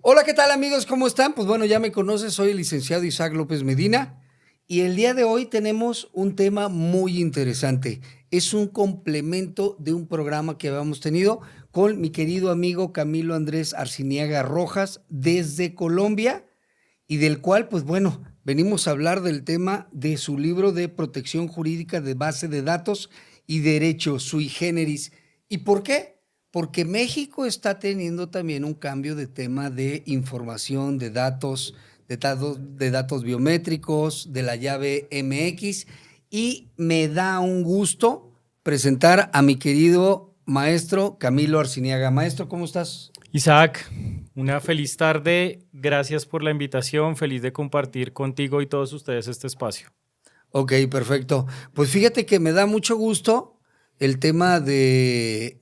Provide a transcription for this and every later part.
Hola, ¿qué tal amigos? ¿Cómo están? Pues bueno, ya me conoces, soy el licenciado Isaac López Medina y el día de hoy tenemos un tema muy interesante. Es un complemento de un programa que habíamos tenido con mi querido amigo Camilo Andrés Arciniaga Rojas desde Colombia y del cual, pues bueno, venimos a hablar del tema de su libro de protección jurídica de base de datos y derecho sui generis. ¿Y por qué? Porque México está teniendo también un cambio de tema de información, de datos biométricos, de la llave MX, y me da un gusto presentar a mi querido maestro Camilo Arciniaga. Maestro, ¿cómo estás? Isaac, una feliz tarde. Gracias por la invitación. Feliz de compartir contigo y todos ustedes este espacio. Ok, perfecto. Pues fíjate que me da mucho gusto el tema de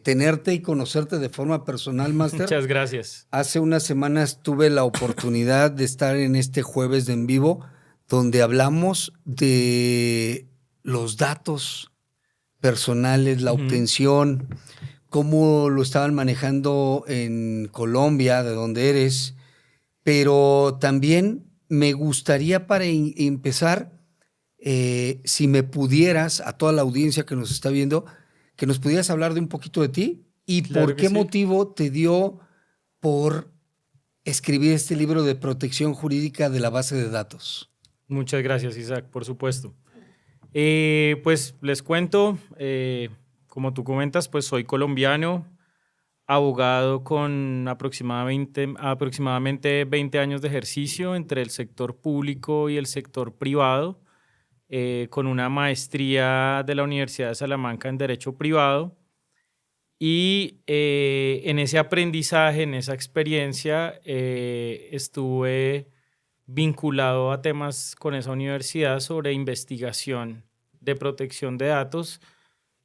tenerte y conocerte de forma personal, Máster. Muchas gracias. Hace unas semanas tuve la oportunidad de estar en este jueves de en vivo, donde hablamos de los datos personales, la Ujú. obtención, cómo lo estaban manejando en Colombia, de donde eres, pero también me gustaría para empezar, si me pudieras, a toda la audiencia que nos está viendo, que nos pudieras hablar de un poquito de ti y Claro por que qué sí. motivo te dio por escribir este libro de protección jurídica de la base de datos. Muchas gracias, Isaac, por supuesto. Pues les cuento, como tú comentas, pues soy colombiano, abogado con aproximadamente 20 años de ejercicio entre el sector público y el sector privado, con una maestría de la Universidad de Salamanca en Derecho Privado. Y en ese aprendizaje, en esa experiencia, estuve vinculado a temas con esa universidad sobre investigación de protección de datos.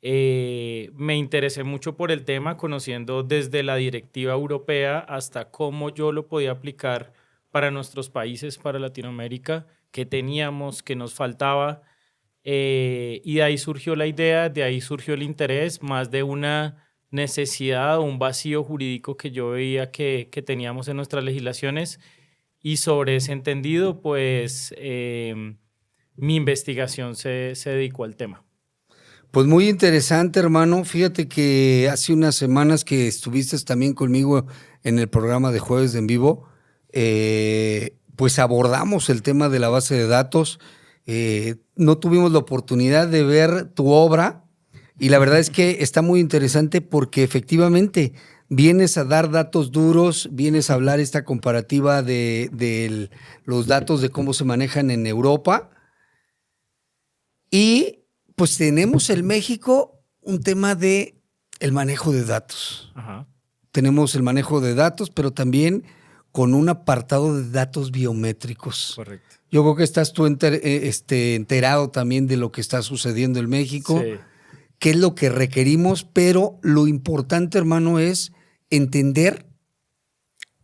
Me interesé mucho por el tema, conociendo desde la directiva europea hasta cómo yo lo podía aplicar para nuestros países, para Latinoamérica, qué teníamos, qué nos faltaba. Y de ahí surgió la idea, de ahí surgió el interés, más de una necesidad o un vacío jurídico que yo veía que teníamos en nuestras legislaciones. Y sobre ese entendido, pues mi investigación se dedicó al tema. Pues muy interesante, hermano. Fíjate que hace unas semanas que estuviste también conmigo en el programa de Jueves de en Vivo, pues abordamos el tema de la base de datos. No tuvimos la oportunidad de ver tu obra y la verdad es que está muy interesante porque efectivamente vienes a dar datos duros, vienes a hablar esta comparativa de los datos de cómo se manejan en Europa y pues tenemos en México un tema de el manejo de datos. Ajá. Tenemos el manejo de datos, pero también con un apartado de datos biométricos. Correcto. Yo creo que estás tú enterado también de lo que está sucediendo en México, Sí. qué es lo que requerimos, pero lo importante, hermano, es entender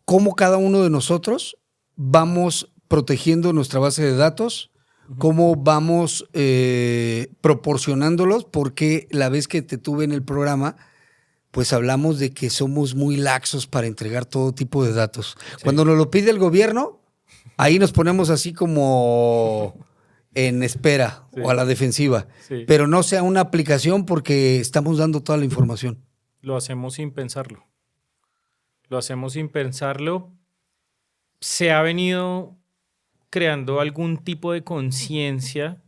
cómo cada uno de nosotros vamos protegiendo nuestra base de datos, Ujú. cómo vamos proporcionándolos, porque la vez que te tuve en el programa, pues hablamos de que somos muy laxos para entregar todo tipo de datos. Sí. Cuando nos lo pide el gobierno, ahí nos ponemos así como en espera o a Sí. la defensiva, Sí. pero no sea una aplicación porque estamos dando toda la información. Lo hacemos sin pensarlo. Lo hacemos sin pensarlo. Se ha venido creando algún tipo de conciencia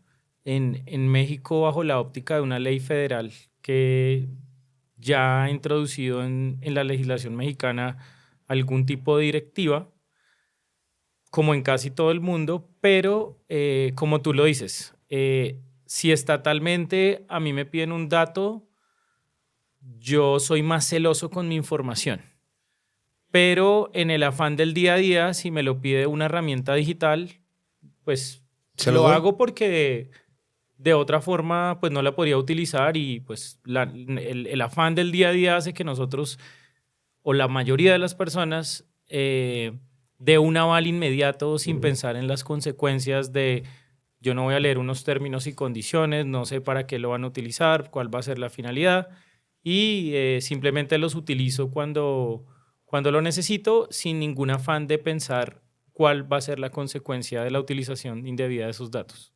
en México bajo la óptica de una ley federal que ya ha introducido en la legislación mexicana algún tipo de directiva, como en casi todo el mundo, pero como tú lo dices, si estatalmente a mí me piden un dato, yo soy más celoso con mi información. Pero en el afán del día a día, si me lo pide una herramienta digital, pues ¿Se lo lo doy? hago porque de otra forma pues no la podría utilizar y pues el afán del día a día hace que nosotros o la mayoría de las personas de un aval inmediato sin pensar en las consecuencias de yo no voy a leer unos términos y condiciones, no sé para qué lo van a utilizar, cuál va a ser la finalidad y simplemente los utilizo cuando lo necesito, sin ningún afán de pensar cuál va a ser la consecuencia de la utilización indebida de esos datos.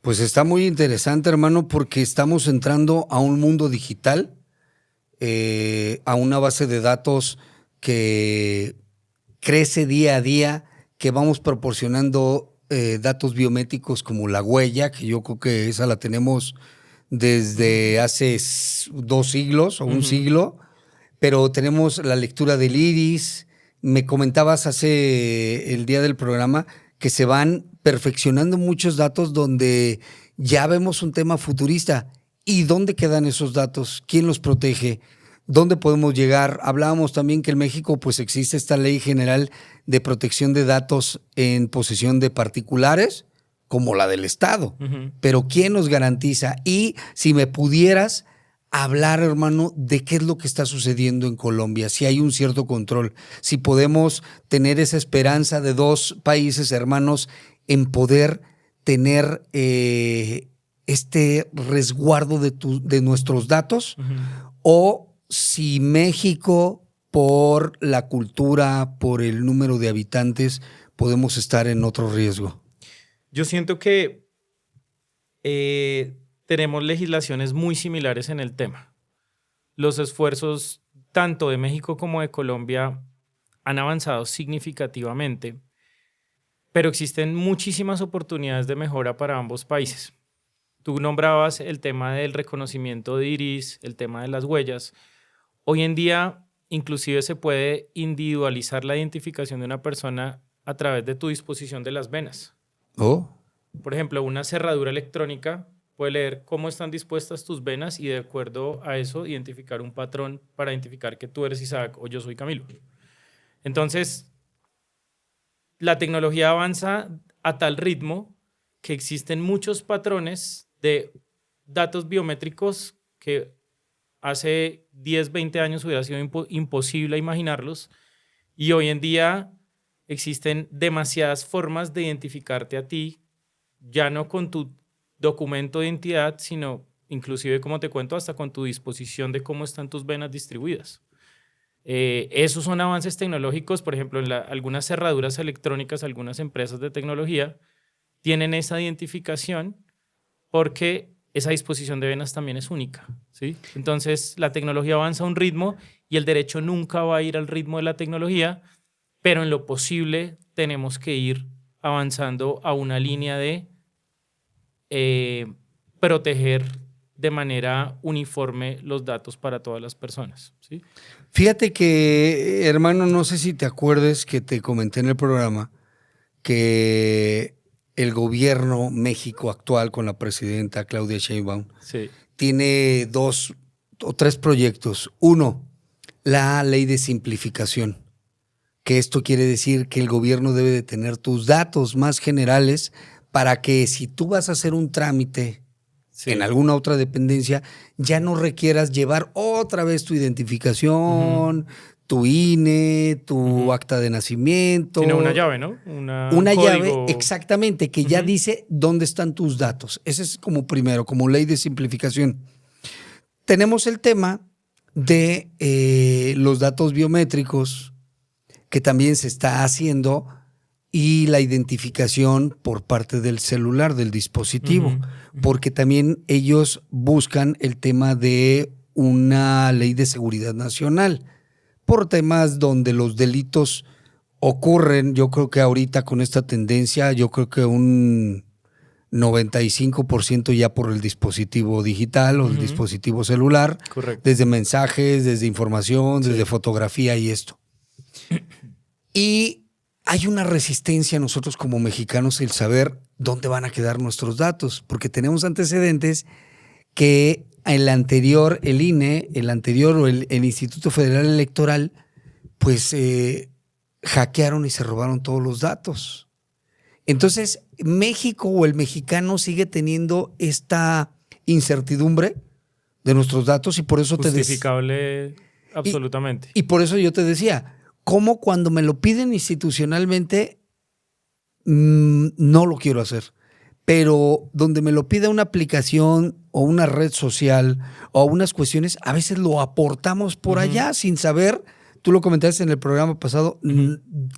Pues está muy interesante, hermano, porque estamos entrando a un mundo digital, a una base de datos que crece día a día, que vamos proporcionando datos biométricos como la huella, que yo creo que esa la tenemos desde hace 2 siglos o un siglo, pero tenemos la lectura del iris. Me comentabas hace el día del programa que se van perfeccionando muchos datos donde ya vemos un tema futurista. ¿Y dónde quedan esos datos? ¿Quién los protege? ¿Dónde podemos llegar? Hablábamos también que en México pues existe esta ley general de protección de datos en posesión de particulares, como la del Estado. Pero ¿quién nos garantiza? Y si me pudieras hablar, hermano, de qué es lo que está sucediendo en Colombia, si hay un cierto control, si podemos tener esa esperanza de 2 países hermanos en poder tener este resguardo de nuestros datos, o si México, por la cultura, por el número de habitantes, podemos estar en otro riesgo. Yo siento que tenemos legislaciones muy similares en el tema. Los esfuerzos tanto de México como de Colombia han avanzado significativamente, pero existen muchísimas oportunidades de mejora para ambos países. Tú nombrabas el tema del reconocimiento de iris, el tema de las huellas. Hoy en día, inclusive se puede individualizar la identificación de una persona a través de tu disposición de las venas. Oh. Por ejemplo, una cerradura electrónica puede leer cómo están dispuestas tus venas y de acuerdo a eso identificar un patrón para identificar que tú eres Isaac o yo soy Camilo. Entonces, la tecnología avanza a tal ritmo que existen muchos patrones de datos biométricos que hace 10, 20 años hubiera sido imposible imaginarlos, y hoy en día existen demasiadas formas de identificarte a ti, ya no con tu documento de identidad, sino inclusive, como te cuento, hasta con tu disposición de cómo están tus venas distribuidas. Esos son avances tecnológicos. Por ejemplo, en algunas cerraduras electrónicas, algunas empresas de tecnología tienen esa identificación porque esa disposición de venas también es única, ¿sí? Entonces, la tecnología avanza a un ritmo y el derecho nunca va a ir al ritmo de la tecnología, pero en lo posible tenemos que ir avanzando a una línea de proteger de manera uniforme los datos para todas las personas, ¿sí? Fíjate que, hermano, no sé si te acuerdes que te comenté en el programa que el gobierno México actual con la presidenta Claudia Sheinbaum tiene 2 o 3 proyectos. Uno, la ley de simplificación, que esto quiere decir que el gobierno debe de tener tus datos más generales para que si tú vas a hacer un trámite en alguna otra dependencia, ya no requieras llevar otra vez tu identificación, tu INE, tu acta de nacimiento. Sino una llave, ¿no? Una llave, exactamente, que ya dice dónde están tus datos. Ese es como primero, como ley de simplificación. Tenemos el tema de los datos biométricos, que también se está haciendo, y la identificación por parte del celular, del dispositivo, porque también ellos buscan el tema de una ley de seguridad nacional, por temas donde los delitos ocurren. Yo creo que ahorita con esta tendencia, yo creo que un 95% ya por el dispositivo digital o el dispositivo celular. Correcto. Desde mensajes, desde información, desde fotografía y esto. Y hay una resistencia nosotros como mexicanos el saber dónde van a quedar nuestros datos, porque tenemos antecedentes que el anterior, el INE, el anterior o el Instituto Federal Electoral, pues hackearon y se robaron todos los datos. Entonces, México o el mexicano sigue teniendo esta incertidumbre de nuestros datos y por eso justificable absolutamente. Y por eso yo te decía, ¿cómo cuando me lo piden institucionalmente no lo quiero hacer? Pero donde me lo pida una aplicación o una red social o unas cuestiones, a veces lo aportamos por allá sin saber tú lo comentaste en el programa pasado,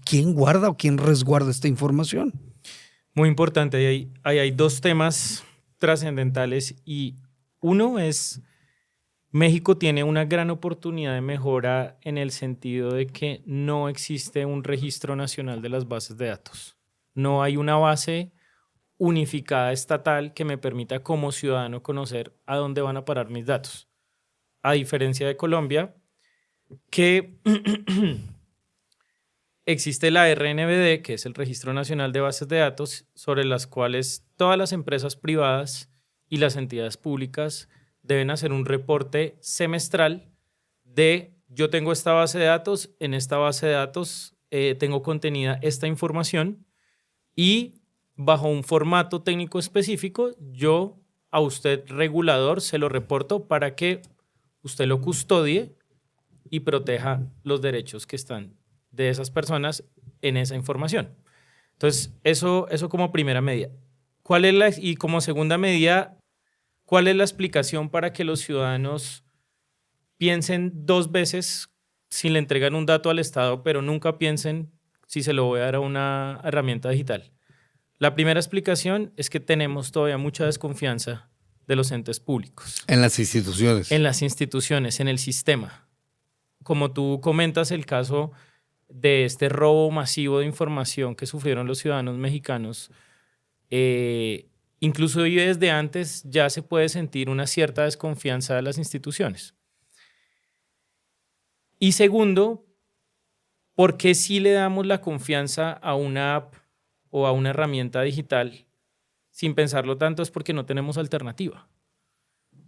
¿quién guarda o quién resguarda esta información? Muy importante, ahí hay dos temas trascendentales y uno es, México tiene una gran oportunidad de mejora en el sentido de que no existe un registro nacional de las bases de datos. No hay una base unificada estatal que me permita como ciudadano conocer a dónde van a parar mis datos. A diferencia de Colombia, que existe la RNBD, que es el Registro Nacional de Bases de Datos, sobre las cuales todas las empresas privadas y las entidades públicas deben hacer un reporte semestral de yo tengo esta base de datos, en esta base de datos tengo contenida esta información y bajo un formato técnico específico, yo a usted regulador se lo reporto para que usted lo custodie y proteja los derechos que están de esas personas en esa información. Entonces, eso como primera medida. Y como segunda medida, ¿cuál es la explicación para que los ciudadanos piensen dos veces si le entregan un dato al Estado, pero nunca piensen si se lo voy a dar a una herramienta digital? La primera explicación es que tenemos todavía mucha desconfianza de los entes públicos. En las instituciones. En las instituciones, en el sistema. Como tú comentas, el caso de este robo masivo de información que sufrieron los ciudadanos mexicanos, incluso desde antes ya se puede sentir una cierta desconfianza de las instituciones. Y segundo, ¿por qué sí le damos la confianza a una app o a una herramienta digital sin pensarlo tanto? Es porque no tenemos alternativa.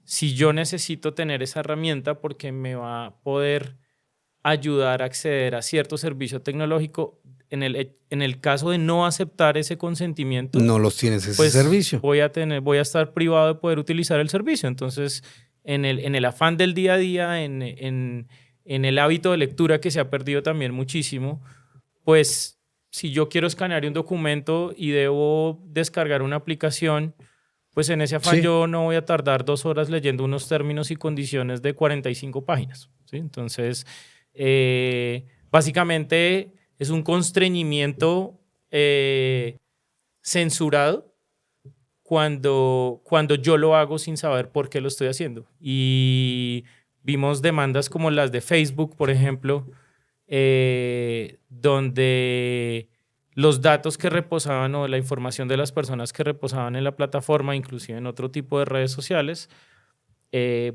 Si yo necesito tener esa herramienta porque me va a poder ayudar a acceder a cierto servicio tecnológico, en el caso de no aceptar ese consentimiento, no los tienes ese pues servicio. voy a estar privado de poder utilizar el servicio. Entonces, en el afán del día a día, en el hábito de lectura que se ha perdido también muchísimo, pues si yo quiero escanear un documento y debo descargar una aplicación, pues en ese afán yo no voy a tardar 2 horas leyendo unos términos y condiciones de 45 páginas. ¿Sí? Entonces, básicamente es un constreñimiento censurado cuando yo lo hago sin saber por qué lo estoy haciendo. Y vimos demandas como las de Facebook, por ejemplo, donde los datos que reposaban o la información de las personas que reposaban en la plataforma, inclusive en otro tipo de redes sociales,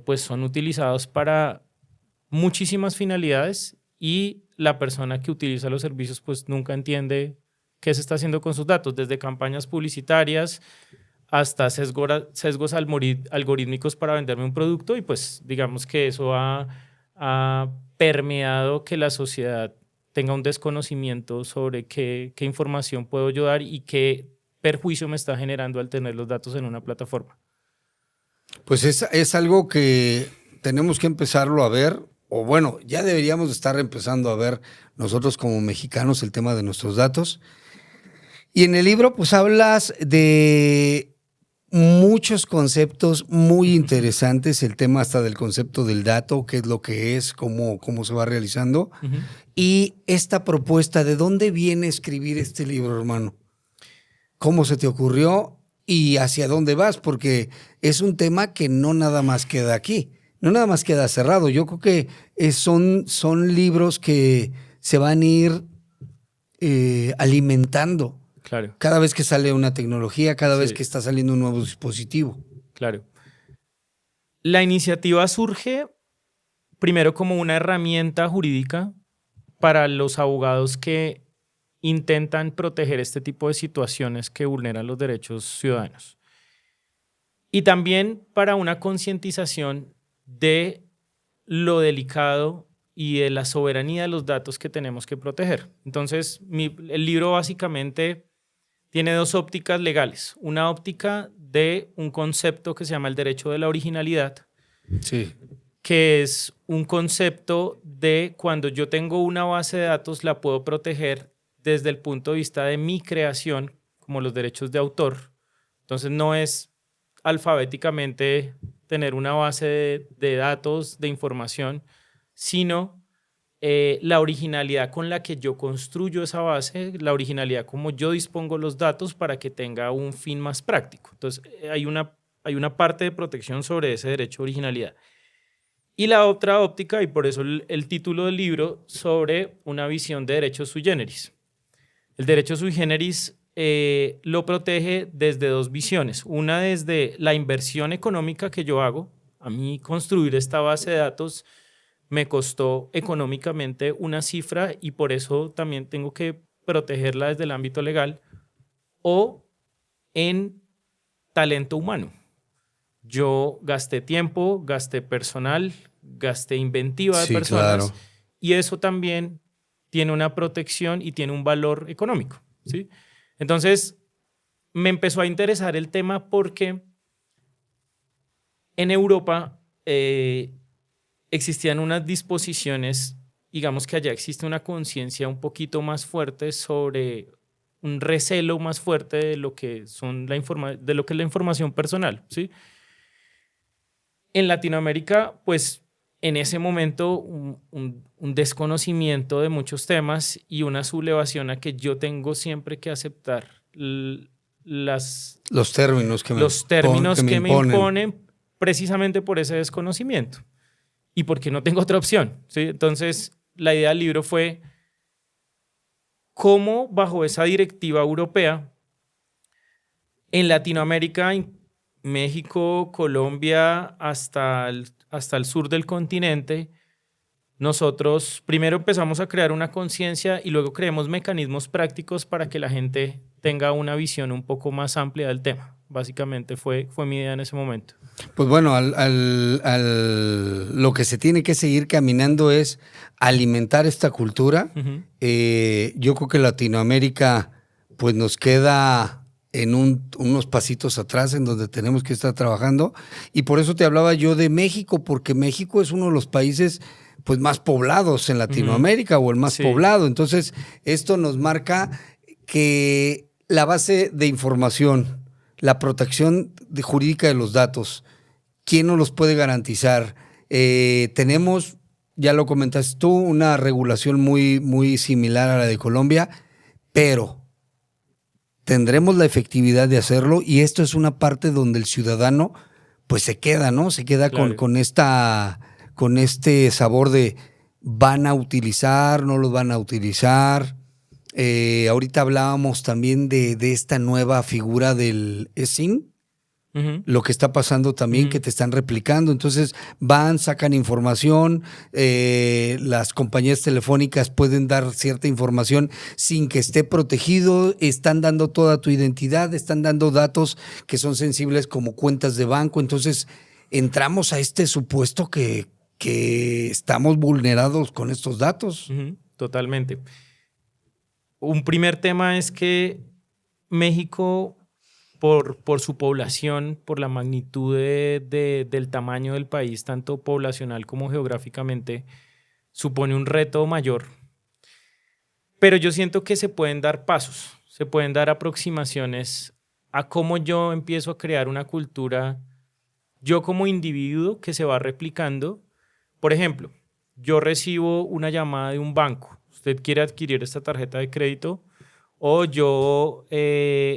pues son utilizados para muchísimas finalidades y la persona que utiliza los servicios pues nunca entiende qué se está haciendo con sus datos, desde campañas publicitarias hasta sesgos algorítmicos para venderme un producto, y pues digamos que eso ha permeado que la sociedad tenga un desconocimiento sobre qué información puedo yo dar y qué perjuicio me está generando al tener los datos en una plataforma. Pues es algo que tenemos que empezarlo a ver, o bueno, ya deberíamos estar empezando a ver nosotros como mexicanos el tema de nuestros datos. Y en el libro pues hablas de muchos conceptos muy interesantes, el tema hasta del concepto del dato, qué es lo que es, cómo se va realizando. Uh-huh. Y esta propuesta, ¿de dónde viene escribir este libro, hermano? ¿Cómo se te ocurrió y hacia dónde vas? Porque es un tema que no nada más queda aquí, no nada más queda cerrado. Yo creo que son libros que se van a ir alimentando. Claro. Cada vez que sale una tecnología, cada vez que está saliendo un nuevo dispositivo. Claro. La iniciativa surge primero como una herramienta jurídica para los abogados que intentan proteger este tipo de situaciones que vulneran los derechos ciudadanos. Y también para una concientización de lo delicado y de la soberanía de los datos que tenemos que proteger. Entonces, el libro básicamente tiene 2 ópticas legales. Una óptica de un concepto que se llama el derecho de la originalidad, que es un concepto de cuando yo tengo una base de datos, la puedo proteger desde el punto de vista de mi creación, como los derechos de autor. Entonces no es alfabéticamente tener una base de datos, de información, sino la originalidad con la que yo construyo esa base, la originalidad como yo dispongo los datos para que tenga un fin más práctico. Entonces, hay una parte de protección sobre ese derecho a originalidad. Y la otra óptica, y por eso el título del libro, sobre una visión de derecho sui generis. El derecho sui generis lo protege desde dos visiones. Una desde la inversión económica que yo hago. A mí construir esta base de datos me costó económicamente una cifra y por eso también tengo que protegerla desde el ámbito legal, o en talento humano. Yo gasté tiempo, gasté personal, gasté inventiva de Sí, personas, claro. y eso también tiene una protección y tiene un valor económico, ¿sí? Entonces, me empezó a interesar el tema porque en Europa existían unas disposiciones, digamos que allá existe una conciencia un poquito más fuerte sobre un recelo más fuerte de lo que de lo que es la información personal, ¿sí? En Latinoamérica, pues en ese momento un desconocimiento de muchos temas y una sublevación a que yo tengo siempre que aceptar Los términos los que términos me que me imponen. imponen precisamente por ese desconocimiento y porque no tengo otra opción, ¿sí? Entonces, la idea del libro fue cómo bajo esa directiva europea en Latinoamérica, México, Colombia, hasta el sur del continente, nosotros primero empezamos a crear una conciencia y luego creemos mecanismos prácticos para que la gente tenga una visión un poco más amplia del tema. Básicamente fue mi idea en ese momento. Pues bueno, lo que se tiene que seguir caminando es alimentar esta cultura. Ujú. Yo creo que Latinoamérica pues nos queda en unos pasitos atrás en donde tenemos que estar trabajando. Y por eso te hablaba yo de México, porque México es uno de los países pues más poblados en Ujú. Latinoamérica o el más Sí, poblado. Entonces, esto nos marca que la base de información, la protección jurídica de los datos, ¿quién nos los puede garantizar? Tenemos, ya lo comentaste tú, una regulación muy similar a la de Colombia, pero tendremos la efectividad de hacerlo y esto es una parte donde el ciudadano pues se queda, ¿no? Se queda claro. con este sabor de van a utilizar, no los van a utilizar. Ahorita hablábamos también de esta nueva figura del eSIM, Ujú. lo que está pasando también, que Ujú. te están replicando. Entonces van, sacan información, las compañías telefónicas pueden dar cierta información sin que esté protegido, están dando toda tu identidad, están dando datos que son sensibles como cuentas de banco. Entonces entramos a este supuesto que estamos vulnerados con estos datos. Ujú. Totalmente. Un primer tema es que México, por su población, por la magnitud del tamaño del país, tanto poblacional como geográficamente, supone un reto mayor. Pero yo siento que se pueden dar pasos, se pueden dar aproximaciones a cómo yo empiezo a crear una cultura, yo como individuo que se va replicando. Por ejemplo, yo recibo una llamada de un banco. Usted quiere adquirir esta tarjeta de crédito, o yo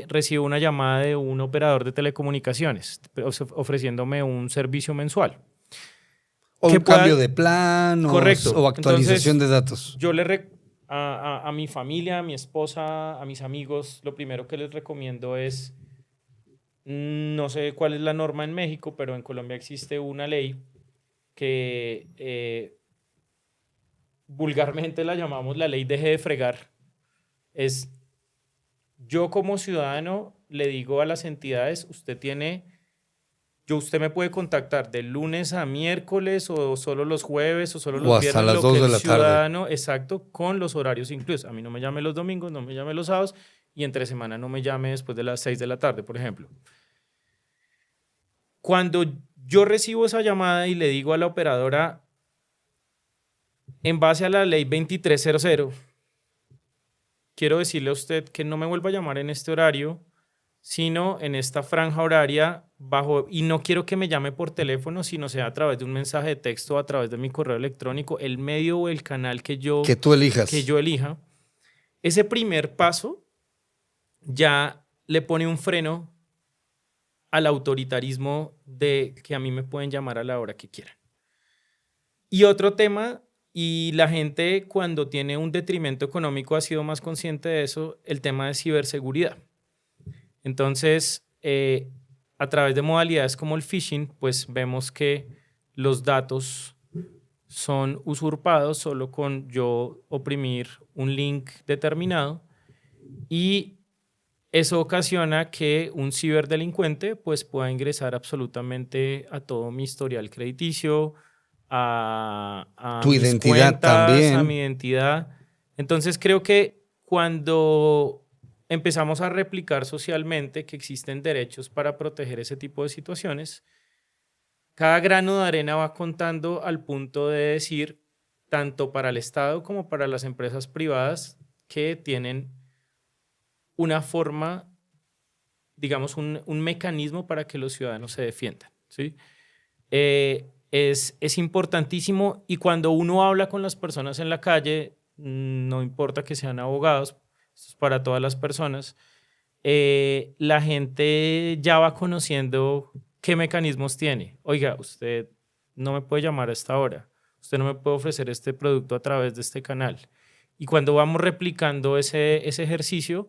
recibo una llamada de un operador de telecomunicaciones ofreciéndome un servicio mensual. O Que un cambio pueda, de plan correcto. o actualización Entonces, de datos. yo a mi familia, a mi esposa, a mis amigos, lo primero que les recomiendo es, no sé cuál es la norma en México, pero en Colombia existe una ley que vulgarmente la llamamos la ley deje de fregar. Es yo como ciudadano le digo a las entidades, usted me puede contactar de lunes a miércoles o solo los jueves o solo O los hasta viernes, las lo que 2 de el la tarde. ciudadano, exacto, con los horarios incluidos. A mí no me llame los domingos, no me llame los sábados, y entre semana no me llame después de las 6 de la tarde, por ejemplo. Cuando yo recibo esa llamada y le digo a la operadora, en base a la ley 2300, quiero decirle a usted que no me vuelva a llamar en este horario sino en esta franja horaria y no quiero que me llame por teléfono, sino sea a través de un mensaje de texto o a través de mi correo electrónico, el medio o el canal que yo elija. Ese primer paso ya le pone un freno al autoritarismo de que a mí me pueden llamar a la hora que quieran. Y otro tema, y la gente cuando tiene un detrimento económico ha sido más consciente de eso, el tema de ciberseguridad. Entonces, a través de modalidades como el phishing, pues vemos que los datos son usurpados solo con yo oprimir un link determinado, y eso ocasiona que un ciberdelincuente pues pueda ingresar absolutamente a todo mi historial crediticio, a tu mis identidad cuentas, también. a mi identidad. Entonces creo que cuando empezamos a replicar socialmente que existen derechos para proteger ese tipo de situaciones, cada grano de arena va contando al punto de decir, tanto para el Estado como para las empresas privadas que tienen una forma, digamos, un mecanismo para que los ciudadanos se defiendan, ¿sí? Es importantísimo, y cuando uno habla con las personas en la calle, no importa que sean abogados, esto es para todas las personas, la gente ya va conociendo qué mecanismos tiene. Oiga, usted no me puede llamar a esta hora, usted no me puede ofrecer este producto a través de este canal. Y cuando vamos replicando ese ejercicio,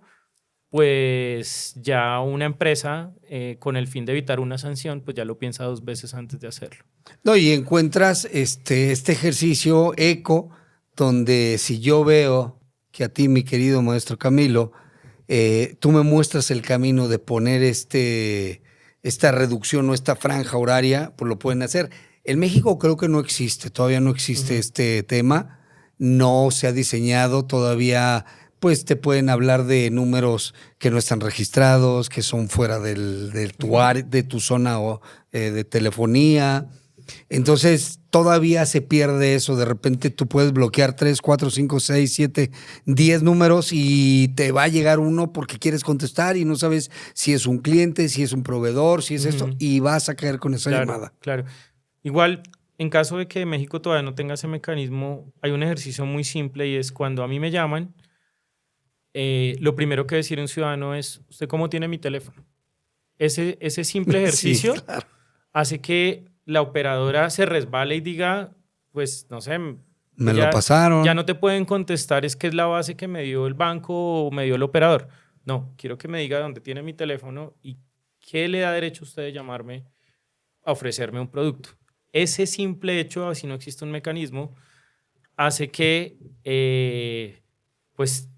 pues ya una empresa, con el fin de evitar una sanción, pues ya lo piensa 2 veces antes de hacerlo. No, y encuentras este ejercicio eco, donde si yo veo que a ti, mi querido maestro Camilo, tú me muestras el camino de poner esta reducción o esta franja horaria, pues lo pueden hacer. En México creo que no existe, todavía no existe este tema, no se ha diseñado todavía. Pues te pueden hablar de números que no están registrados, que son fuera de tu zona de telefonía. Entonces todavía se pierde eso. De repente tú puedes bloquear 3, 4, 5, 6, 7, 10 números y te va a llegar uno porque quieres contestar y no sabes si es un cliente, si es un proveedor, si es esto, y vas a caer con esa llamada. Claro. Igual, en caso de que México todavía no tenga ese mecanismo, hay un ejercicio muy simple, y es cuando a mí me llaman, lo primero que decir un ciudadano es: ¿usted cómo tiene mi teléfono? Ese simple ejercicio hace que la operadora se resbale y diga, pues no sé, me lo pasaron. Ya no te pueden contestar, es que es la base que me dio el banco o me dio el operador. No, quiero que me diga dónde tiene mi teléfono y qué le da derecho a usted de llamarme a ofrecerme un producto. Ese simple hecho, si no existe un mecanismo, hace que pues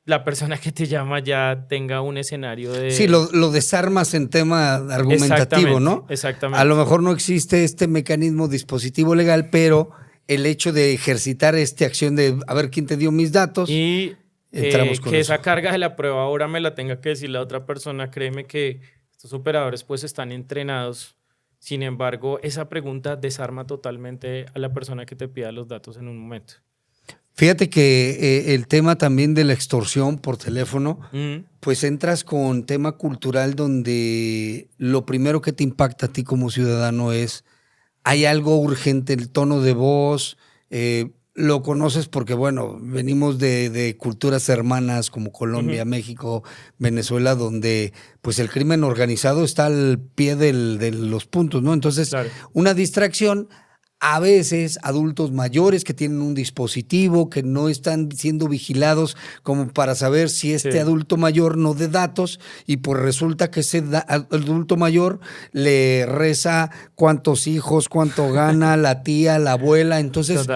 la persona que te llama ya tenga un escenario de... Sí, lo desarmas en tema argumentativo, ¿no? Exactamente. A lo mejor no existe este mecanismo dispositivo legal, pero el hecho de ejercitar esta acción de a ver quién te dio mis datos... Y entramos con que eso. esa carga de la prueba ahora me la tenga que decir la otra persona. Créeme que estos operadores pues están entrenados. Sin embargo, esa pregunta desarma totalmente a la persona que te pida los datos en un momento. Fíjate que el tema también de la extorsión por teléfono, pues entras con tema cultural donde lo primero que te impacta a ti como ciudadano es, hay algo urgente, el tono de voz, lo conoces porque, bueno, venimos de culturas hermanas como Colombia, México, Venezuela, donde pues el crimen organizado está al pie de los puntos, ¿no? Entonces, una distracción... A veces adultos mayores que tienen un dispositivo, que no están siendo vigilados como para saber si este adulto mayor no dé datos, y pues resulta que ese adulto mayor le reza cuántos hijos, cuánto gana la tía, la abuela. Entonces,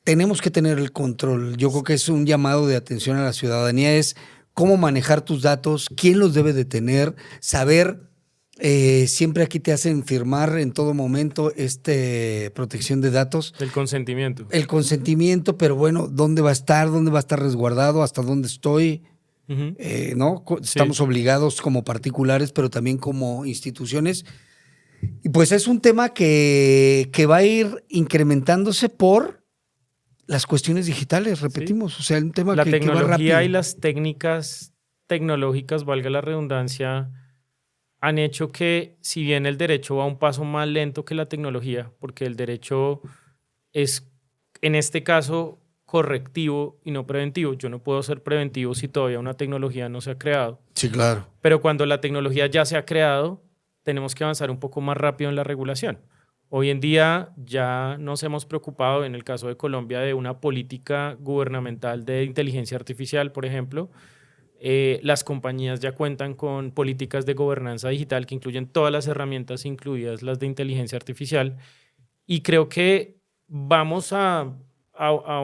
tenemos que tener el control. Yo creo que es un llamado de atención a la ciudadanía, es cómo manejar tus datos, quién los debe de tener, saber... siempre aquí te hacen firmar en todo momento protección de datos. El consentimiento. El consentimiento, pero bueno, ¿dónde va a estar? ¿Dónde va a estar resguardado? ¿Hasta dónde estoy? ¿No? Estamos obligados como particulares, pero también como instituciones. Y pues es un tema que va a ir incrementándose por las cuestiones digitales, repetimos. O sea, un tema la que va rápido. tecnología y las técnicas tecnológicas, valga la redundancia, han hecho que, si bien el derecho va un paso más lento que la tecnología, porque el derecho es, en este caso, correctivo y no preventivo. Yo no puedo ser preventivo si todavía una tecnología no se ha creado. Sí, claro. Pero cuando la tecnología ya se ha creado, tenemos que avanzar un poco más rápido en la regulación. Hoy en día ya nos hemos preocupado, en el caso de Colombia, de una política gubernamental de inteligencia artificial, por ejemplo. Las compañías ya cuentan con políticas de gobernanza digital que incluyen todas las herramientas, incluidas las de inteligencia artificial. Y creo que vamos a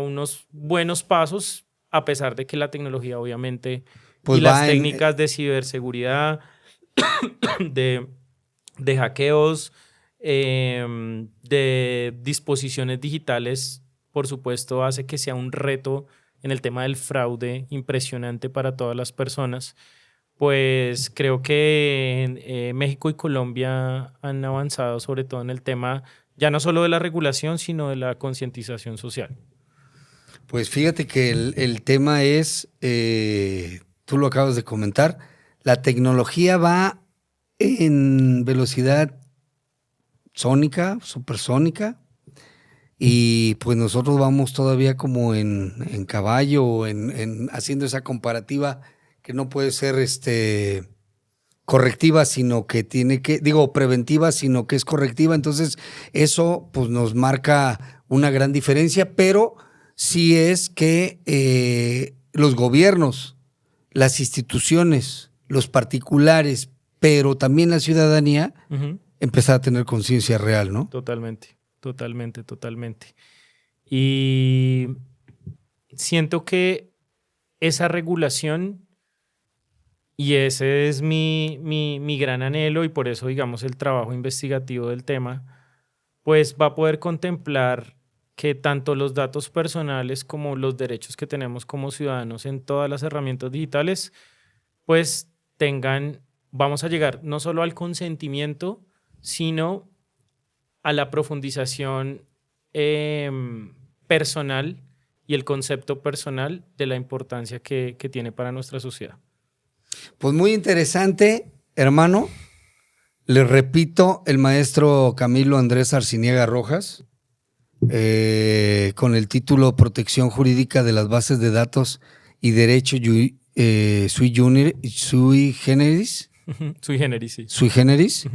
unos buenos pasos, a pesar de que la tecnología, obviamente, Pues y las va técnicas de ciberseguridad, de, de hackeos, de disposiciones digitales, por supuesto, hace que sea un reto en el tema del fraude impresionante para todas las personas. Pues creo que México y Colombia han avanzado sobre todo en el tema ya no solo de la regulación, sino de la concientización social. Pues fíjate que el tema es, tú lo acabas de comentar, la tecnología va en velocidad sónica, supersónica, y pues nosotros vamos todavía como en caballo, haciendo esa comparativa que no puede ser correctiva, sino que preventiva, sino que es correctiva. Entonces, eso pues nos marca una gran diferencia, pero sí es que los gobiernos, las instituciones, los particulares, pero también la ciudadanía, empezar a tener conciencia real, ¿no? Totalmente, totalmente, totalmente. Y siento que esa regulación, y ese es mi gran anhelo, y por eso, digamos, el trabajo investigativo del tema, pues va a poder contemplar que tanto los datos personales como los derechos que tenemos como ciudadanos en todas las herramientas digitales, pues vamos a llegar no solo al consentimiento, sino a la profundización personal y el concepto personal de la importancia que tiene para nuestra sociedad. Pues muy interesante, hermano. Les repito, el maestro Camilo Andrés Arciniega Rojas, con el título Protección Jurídica de las Bases de Datos y Derecho sui generis. Sui generis, sí. Sui generis.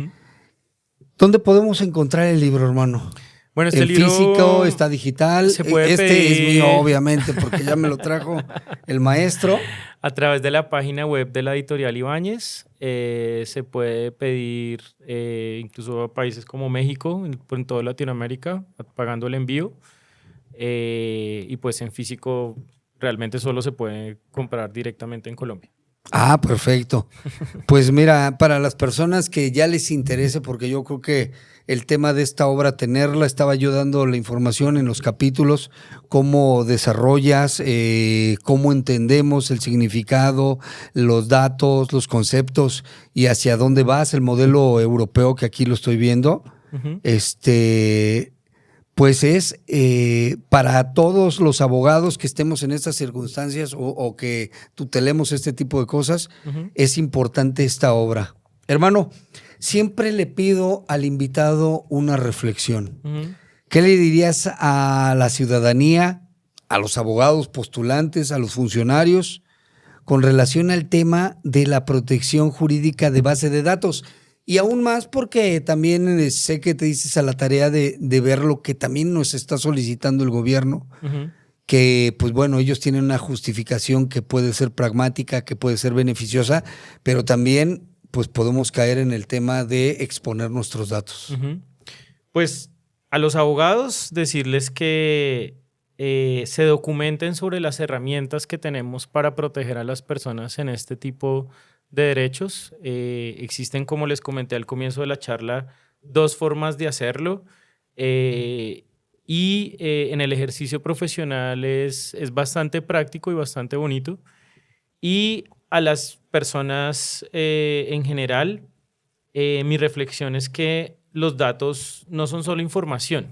¿Dónde podemos encontrar el libro, hermano? Bueno, este ¿El libro físico está digital? Se puede pedir... es mío, pedir obviamente, porque ya me lo trajo el maestro. A través de la página web de la editorial Ibáñez. Se puede pedir incluso a países como México, en toda Latinoamérica, pagando el envío. Y pues en físico realmente solo se puede comprar directamente en Colombia. Ah, perfecto. Pues mira, para las personas que ya les interese, porque yo creo que el tema de esta obra, tenerla, estaba yo dando la información en los capítulos, cómo desarrollas, cómo entendemos el significado, los datos, los conceptos y hacia dónde vas, el modelo europeo que aquí lo estoy viendo. Pues es para todos los abogados que estemos en estas circunstancias o que tutelemos este tipo de cosas, es importante esta obra. Hermano, siempre le pido al invitado una reflexión. ¿Qué le dirías a la ciudadanía, a los abogados postulantes, a los funcionarios, con relación al tema de la protección jurídica de base de datos? Y aún más porque también sé que te dices a la tarea de ver lo que también nos está solicitando el gobierno, que pues bueno, ellos tienen una justificación que puede ser pragmática, que puede ser beneficiosa, pero también pues podemos caer en el tema de exponer nuestros datos. Pues a los abogados decirles que se documenten sobre las herramientas que tenemos para proteger a las personas en este tipo de derechos. Existen, como les comenté al comienzo de la charla, dos formas de hacerlo. En el ejercicio profesional es bastante práctico y bastante bonito. Y a las personas en general, mi reflexión es que los datos no son solo información.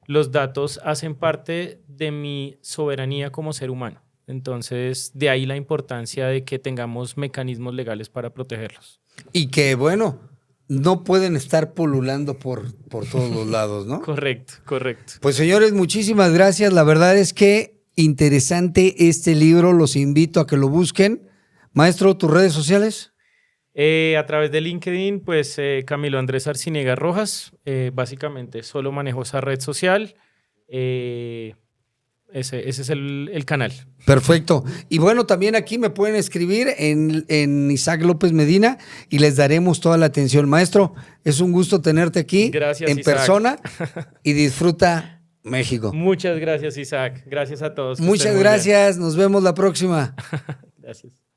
Los datos hacen parte de mi soberanía como ser humano. Entonces, de ahí la importancia de que tengamos mecanismos legales para protegerlos. Y que, bueno, no pueden estar pululando por todos los lados, ¿no? Correcto, correcto. Pues señores, muchísimas gracias. La verdad es que interesante este libro. Los invito a que lo busquen. Maestro, ¿tus redes sociales? A través de LinkedIn, pues Camilo Andrés Arciniega Rojas. Básicamente solo manejo esa red social. Ese es el canal. Perfecto. Y bueno, también aquí me pueden escribir en Isaac López Medina y les daremos toda la atención. Maestro, es un gusto tenerte aquí. Gracias, en Isaac. Persona y disfruta México. Muchas gracias, Isaac. Gracias a todos. Muchas gracias. Nos vemos la próxima. Gracias.